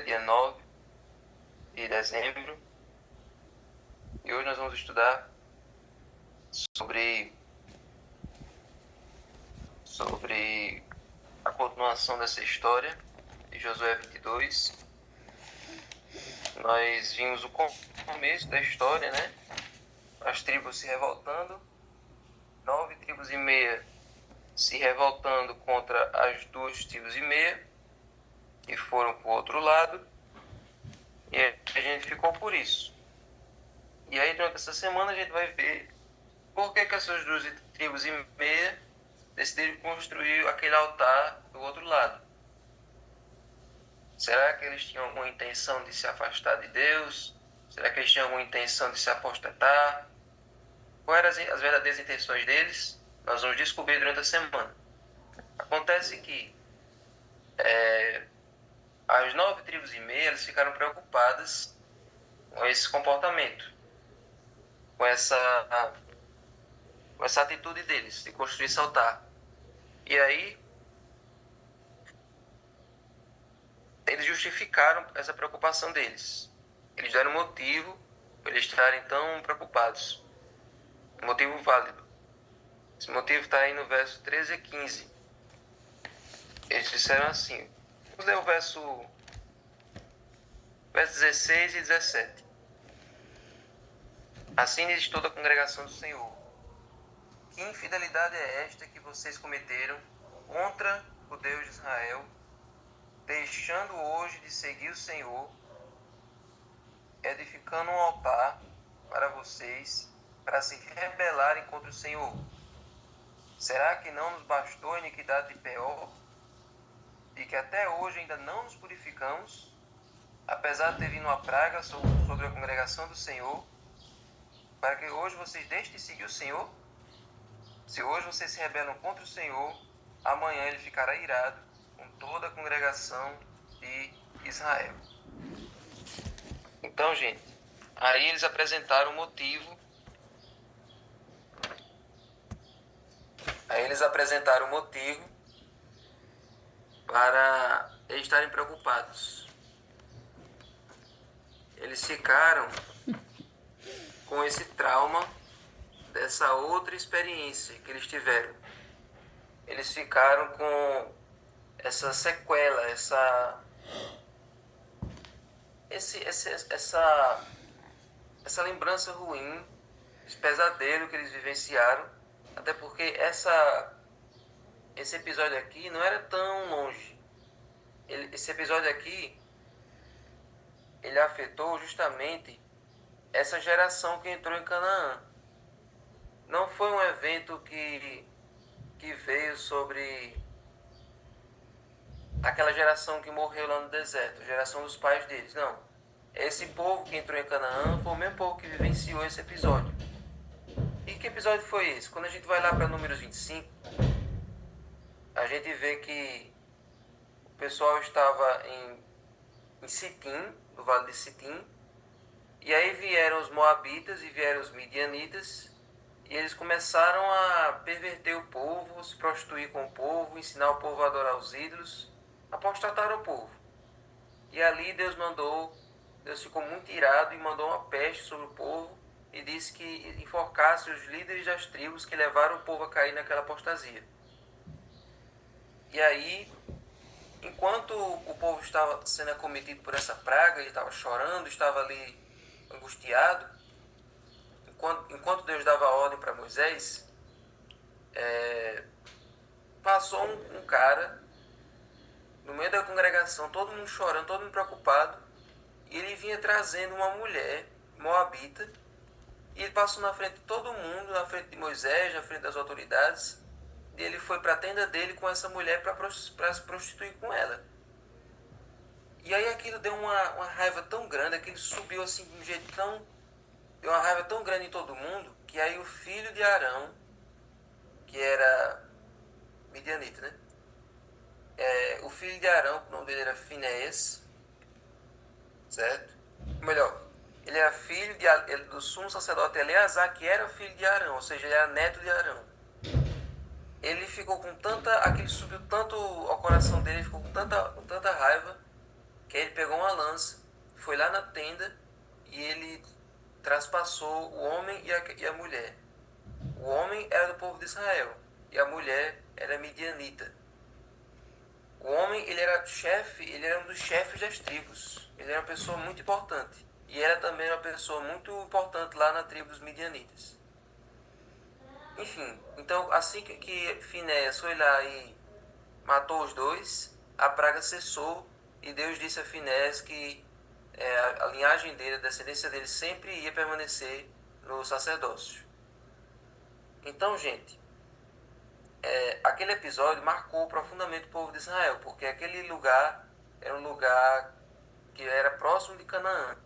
dia 9 de dezembro e hoje nós vamos estudar sobre a continuação dessa história de Josué 22. Nós vimos o começo da história, né? As tribos se revoltando, 9 tribos e meia se revoltando contra as 2 tribos e meia e foram para o outro lado, e a gente ficou por isso. E aí durante essa semana a gente vai ver por que essas 2 tribos e meia decidiram construir aquele altar do outro lado. Será que eles tinham alguma intenção de se afastar de Deus? Será que eles tinham alguma intenção de se apostatar? Quais eram as verdadeiras intenções deles? Nós vamos descobrir durante a semana. Acontece que as 9 tribos e meia eles ficaram preocupadas com esse comportamento, com essa atitude deles de construir esse altar. E aí eles justificaram essa preocupação deles. Eles deram um motivo para eles estarem tão preocupados. Um motivo válido. Esse motivo está aí no verso 13 e 15. Eles disseram assim. Vamos ler o verso 16 e 17. Assim diz toda a congregação do Senhor: que infidelidade é esta que vocês cometeram contra o Deus de Israel, deixando hoje de seguir o Senhor, edificando um altar para vocês, para se rebelarem contra o Senhor? Será que não nos bastou a iniquidade de Peor, e que até hoje ainda não nos purificamos, apesar de ter vindo uma praga sobre a congregação do Senhor, para que hoje vocês deixem de seguir o Senhor? Se hoje vocês se rebelam contra o Senhor, amanhã ele ficará irado com toda a congregação de Israel. Então, gente, aí eles apresentaram o motivo. Para eles estarem preocupados. Eles ficaram com esse trauma dessa outra experiência que eles tiveram. Eles ficaram com essa sequela, essa lembrança ruim, esse pesadelo que eles vivenciaram, até porque esse episódio aqui não era tão longe. Esse episódio aqui, ele afetou justamente essa geração que entrou em Canaã. Não foi um evento que veio sobre aquela geração que morreu lá no deserto, a geração dos pais deles, não. Esse povo que entrou em Canaã foi o mesmo povo que vivenciou esse episódio. E que episódio foi esse? Quando a gente vai lá para Números 25, a gente vê que o pessoal estava em Sitim, no vale de Sitim, e aí vieram os moabitas e vieram os midianitas, e eles começaram a perverter o povo, se prostituir com o povo, ensinar o povo a adorar os ídolos, apostataram o povo. E ali Deus ficou muito irado e mandou uma peste sobre o povo e disse que enforcasse os líderes das tribos que levaram o povo a cair naquela apostasia. E aí, enquanto o povo estava sendo acometido por essa praga, ele estava chorando, estava ali angustiado, enquanto Deus dava ordem para Moisés, passou um cara no meio da congregação, todo mundo chorando, todo mundo preocupado, e ele vinha trazendo uma mulher moabita, e ele passou na frente de todo mundo, na frente de Moisés, na frente das autoridades, e ele foi para a tenda dele com essa mulher para se prostituir com ela. E aí aquilo deu uma raiva tão grande, aquilo subiu assim de um jeito tão... Deu uma raiva tão grande em todo mundo, que aí o filho de Arão, que era midianita, né? O filho de Arão, o nome dele era Finéias, certo? Melhor, ele era filho do sumo sacerdote Eleazar, que era filho de Arão, ou seja, ele era neto de Arão. Ele ficou com aquilo subiu tanto ao coração dele, ele ficou com tanta raiva, que ele pegou uma lança, foi lá na tenda e ele traspassou o homem e a mulher. O homem era do povo de Israel e a mulher era midianita. O homem, ele era chefe, ele era um dos chefes das tribos. Ele era uma pessoa muito importante. E era também uma pessoa muito importante lá na tribo dos midianitas. Enfim, então assim que Finéias foi lá e matou os dois, a praga cessou e Deus disse a Finéias que a linhagem dele, a descendência dele sempre ia permanecer no sacerdócio. Então, gente, aquele episódio marcou profundamente o povo de Israel, porque aquele lugar era um lugar que era próximo de Canaã.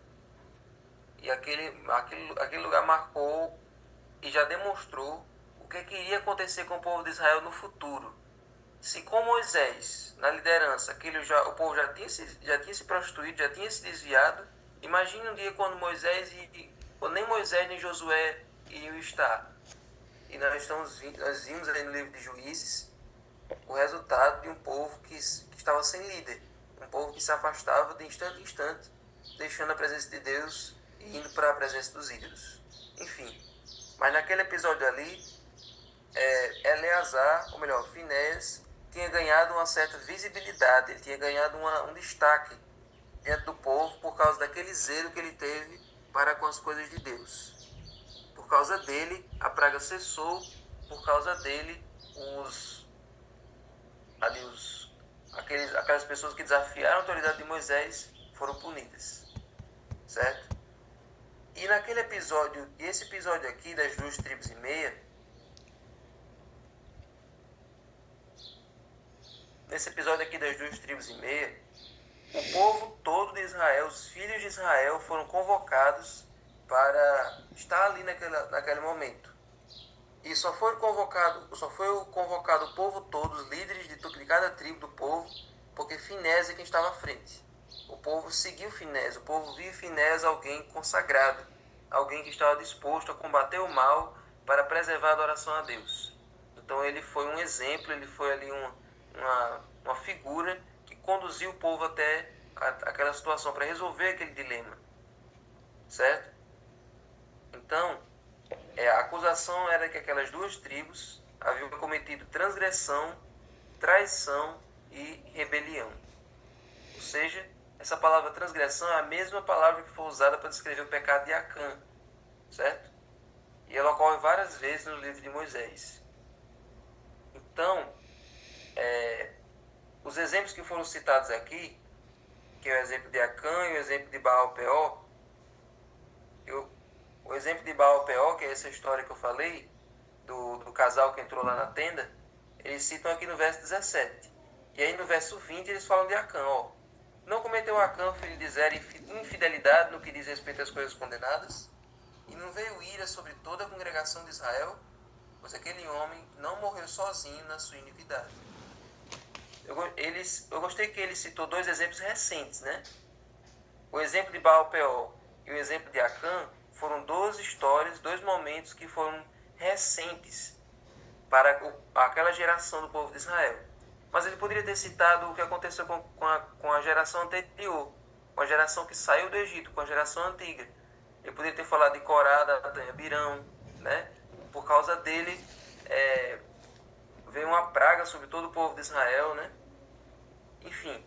E aquele lugar marcou e já demonstrou o que iria acontecer com o povo de Israel no futuro. Se com Moisés, na liderança, o povo já tinha se prostituído, já tinha se desviado, imagine um dia quando quando nem Moisés nem Josué iriam estar. E nós vimos aí no livro de Juízes o resultado de um povo que estava sem líder. Um povo que se afastava de instante em instante, deixando a presença de Deus e indo para a presença dos ídolos. Enfim, mas naquele episódio ali, Eleazar, ou melhor, Finéias, tinha ganhado uma certa visibilidade, ele tinha ganhado um destaque diante do povo por causa daquele zelo que ele teve para com as coisas de Deus. Por causa dele, a praga cessou, por causa dele, aquelas pessoas que desafiaram a autoridade de Moisés foram punidas, certo? E naquele episódio, esse episódio aqui das 2,5 tribos, nesse episódio aqui das 2,5 tribos, o povo todo de Israel, os filhos de Israel foram convocados para estar ali naquele momento. E só foi convocado o povo todo, os líderes de cada tribo do povo, porque Finéias é quem estava à frente. O povo seguiu Finéias, o povo viu Finéias alguém consagrado, alguém que estava disposto a combater o mal para preservar a adoração a Deus. Então ele foi um exemplo, ele foi ali uma figura que conduziu o povo até aquela situação, para resolver aquele dilema, certo? Então, a acusação era que aquelas 2 tribos haviam cometido transgressão, traição e rebelião. Ou seja, essa palavra transgressão é a mesma palavra que foi usada para descrever o pecado de Acã, certo? E ela ocorre várias vezes no livro de Moisés. Então, os exemplos que foram citados aqui, que é o exemplo de Acã e o exemplo de Baal-Peor, o exemplo de Baal-Peor, que é essa história que eu falei, do casal que entrou lá na tenda, eles citam aqui no verso 17. E aí no verso 20 eles falam de Acã, não cometeu Acã, filho de Zera, infidelidade no que diz respeito às coisas condenadas, e não veio ira sobre toda a congregação de Israel, pois aquele homem não morreu sozinho na sua iniquidade. Eu gostei que ele citou 2 exemplos recentes, né? O exemplo de Baal-Peor e o exemplo de Acã foram 2 histórias, 2 momentos que foram recentes para aquela geração do povo de Israel. Mas ele poderia ter citado o que aconteceu com a geração anterior, com a geração que saiu do Egito, com a geração antiga. Ele poderia ter falado de Corá, Datã, Abirão, né? Por causa dele, veio uma praga sobre todo o povo de Israel, né? Enfim,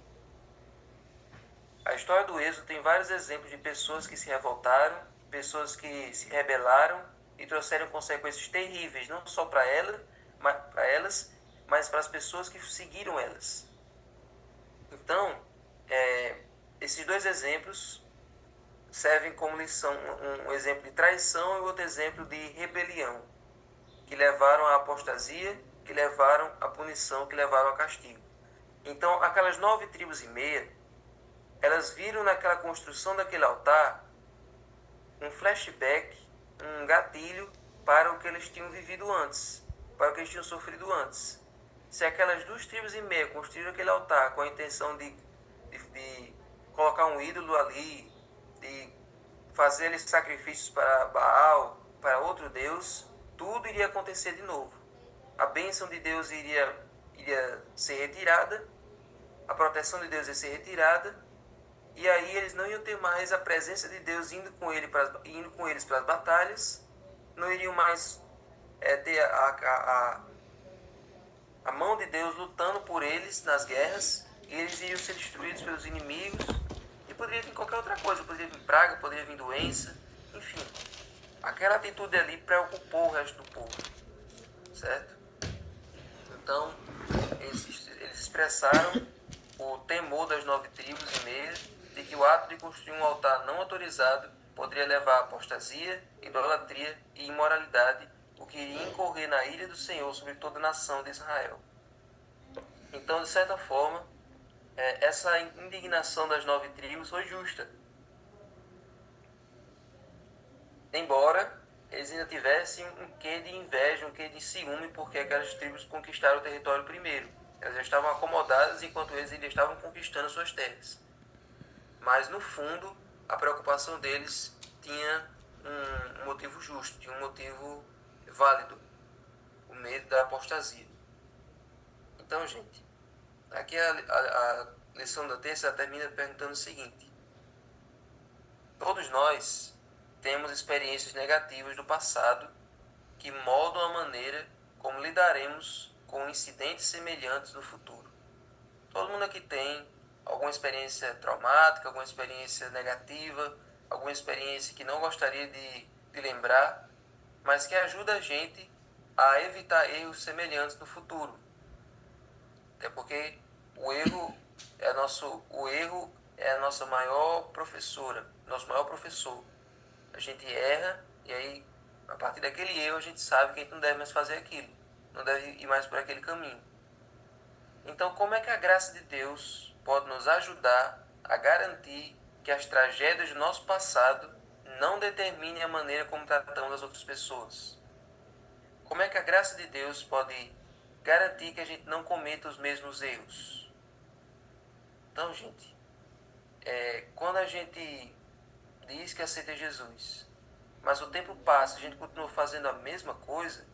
a história do Êxodo tem vários exemplos de pessoas que se revoltaram, pessoas que se rebelaram e trouxeram consequências terríveis, não só para elas, mas para as pessoas que seguiram elas. Então, esses 2 exemplos servem como lição, um exemplo de traição e outro exemplo de rebelião, que levaram à apostasia, que levaram à punição, que levaram ao castigo. Então, aquelas 9,5 tribos, elas viram naquela construção daquele altar um flashback, um gatilho para o que eles tinham vivido antes, para o que eles tinham sofrido antes. Se aquelas 2,5 tribos construíram aquele altar com a intenção de colocar um ídolo ali, de fazer eles sacrifícios para Baal, para outro Deus, tudo iria acontecer de novo. A bênção de Deus iria ser retirada, a proteção de Deus ia ser retirada, eles não iam ter mais a presença de Deus indo com eles para as batalhas, não iriam mais ter a mão de Deus lutando por eles nas guerras, e eles iriam ser destruídos pelos inimigos, e poderia vir qualquer outra coisa, poderia vir praga, poderia vir doença, enfim. Aquela atitude ali preocupou o resto do povo, certo? Então, eles expressaram o temor das 9 tribos e meia de que o ato de construir um altar não autorizado poderia levar à apostasia, idolatria e imoralidade, o que iria incorrer na ira do Senhor sobre toda a nação de Israel. Então, de certa forma, essa indignação das 9 tribos foi justa. Embora eles ainda tivessem um quê de inveja, um quê de ciúme, porque aquelas tribos conquistaram o território primeiro. Elas já estavam acomodadas enquanto eles ainda estavam conquistando suas terras. Mas, no fundo, a preocupação deles tinha um motivo justo, tinha um motivo válido, o medo da apostasia. Então, gente, aqui a lição da terça termina perguntando o seguinte: todos nós temos experiências negativas do passado que moldam a maneira como lidaremos com incidentes semelhantes no futuro. Todo mundo aqui tem alguma experiência traumática, alguma experiência negativa, alguma experiência que não gostaria de lembrar, mas que ajuda a gente a evitar erros semelhantes no futuro. Até porque o erro é a nossa maior professora, nosso maior professor. A gente erra e aí, a partir daquele erro, a gente sabe que a gente não deve mais fazer aquilo, não deve ir mais por aquele caminho. Então, como é que a graça de Deus pode nos ajudar a garantir que as tragédias do nosso passado não determinem a maneira como tratamos as outras pessoas? Como é que a graça de Deus pode garantir que a gente não cometa os mesmos erros? Então, gente, quando a gente diz que aceita Jesus, mas o tempo passa, a gente continua fazendo a mesma coisa,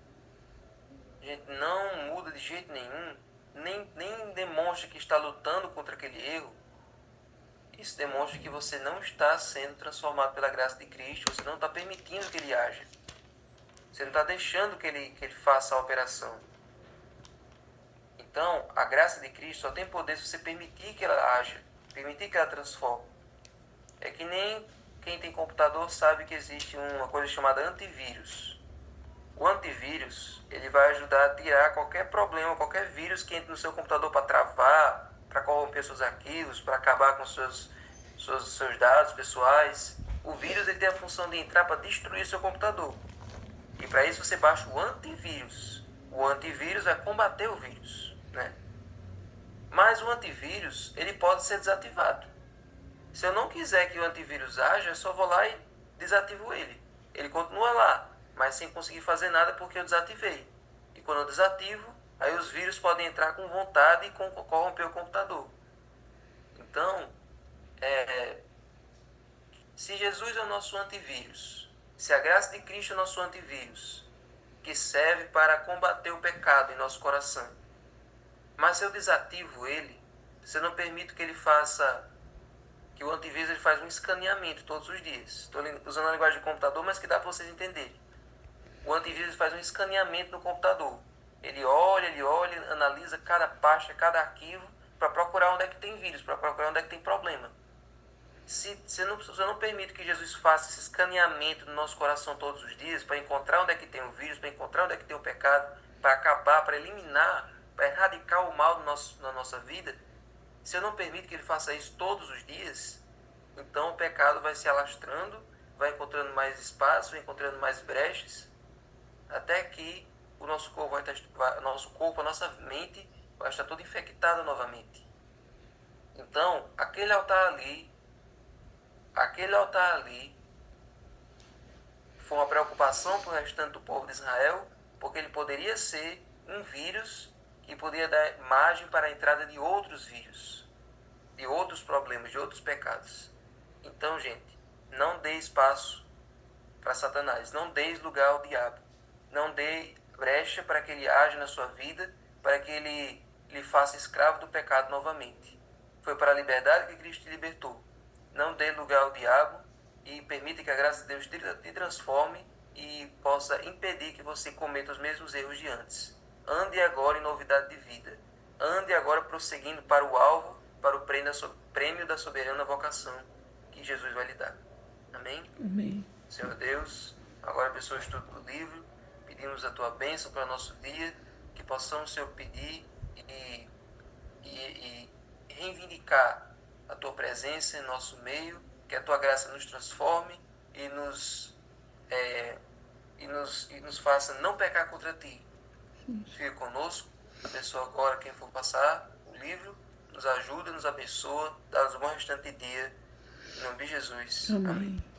a gente não muda de jeito nenhum, nem demonstra que está lutando contra aquele erro, isso demonstra que você não está sendo transformado pela graça de Cristo, você não está permitindo que ele haja. Você não está deixando que ele faça a operação. Então, a graça de Cristo só tem poder se você permitir que ela haja, permitir que ela transforme. É que nem quem tem computador sabe que existe uma coisa chamada antivírus. O antivírus, ele vai ajudar a tirar qualquer problema, qualquer vírus que entre no seu computador para travar, para corromper seus arquivos, para acabar com seus dados pessoais. O vírus ele tem a função de entrar para destruir seu computador. E para isso você baixa o antivírus. O antivírus vai combater o vírus, né? Mas o antivírus, ele pode ser desativado. Se eu não quiser que o antivírus haja, eu só vou lá e desativo ele. Ele continua lá, mas sem conseguir fazer nada porque eu desativei. E quando eu desativo, aí os vírus podem entrar com vontade e corromper o computador. Então, se Jesus é o nosso antivírus, se a graça de Cristo é o nosso antivírus, que serve para combater o pecado em nosso coração, mas se eu desativo ele, se eu não permito que ele faça, que o antivírus ele faz um escaneamento todos os dias. Estou usando a linguagem de computador, mas que dá para vocês entenderem. O antivírus faz um escaneamento no computador. Ele olha, analisa cada pasta, cada arquivo, para procurar onde é que tem vírus, para procurar onde é que tem problema. Se eu não permito que Jesus faça esse escaneamento no nosso coração todos os dias, para encontrar onde é que tem o vírus, para encontrar onde é que tem o pecado, para acabar, para eliminar, para erradicar o mal na nossa vida, se eu não permito que ele faça isso todos os dias, então o pecado vai se alastrando, vai encontrando mais espaço, vai encontrando mais brechas, até que o nosso corpo, a nossa mente vai estar toda infectada novamente. Então, aquele altar ali foi uma preocupação para o restante do povo de Israel, porque ele poderia ser um vírus que poderia dar margem para a entrada de outros vírus, de outros problemas, de outros pecados. Então, gente, não dê espaço para Satanás, não dê lugar ao diabo, não dê brecha para que ele age na sua vida, para que ele lhe faça escravo do pecado novamente. Foi para a liberdade que Cristo te libertou. Não dê dê lugar ao diabo e permita que a graça de Deus te transforme e possa impedir que você cometa os mesmos erros de antes. Ande agora em novidade de vida. Ande agora prosseguindo para o alvo, para o prêmio da soberana vocação que Jesus vai lhe dar. Amém? Amém. Senhor Deus, agora abençoa o estudo do livro. Pedimos a tua bênção para o nosso dia, que possamos, Senhor, pedir e reivindicar a tua presença em nosso meio, que a tua graça nos transforme e nos faça não pecar contra ti. Fica conosco, abençoa agora quem for passar o livro, nos ajuda, nos abençoa, dá-nos um bom restante de dia. Em nome de Jesus. Amém. Amém.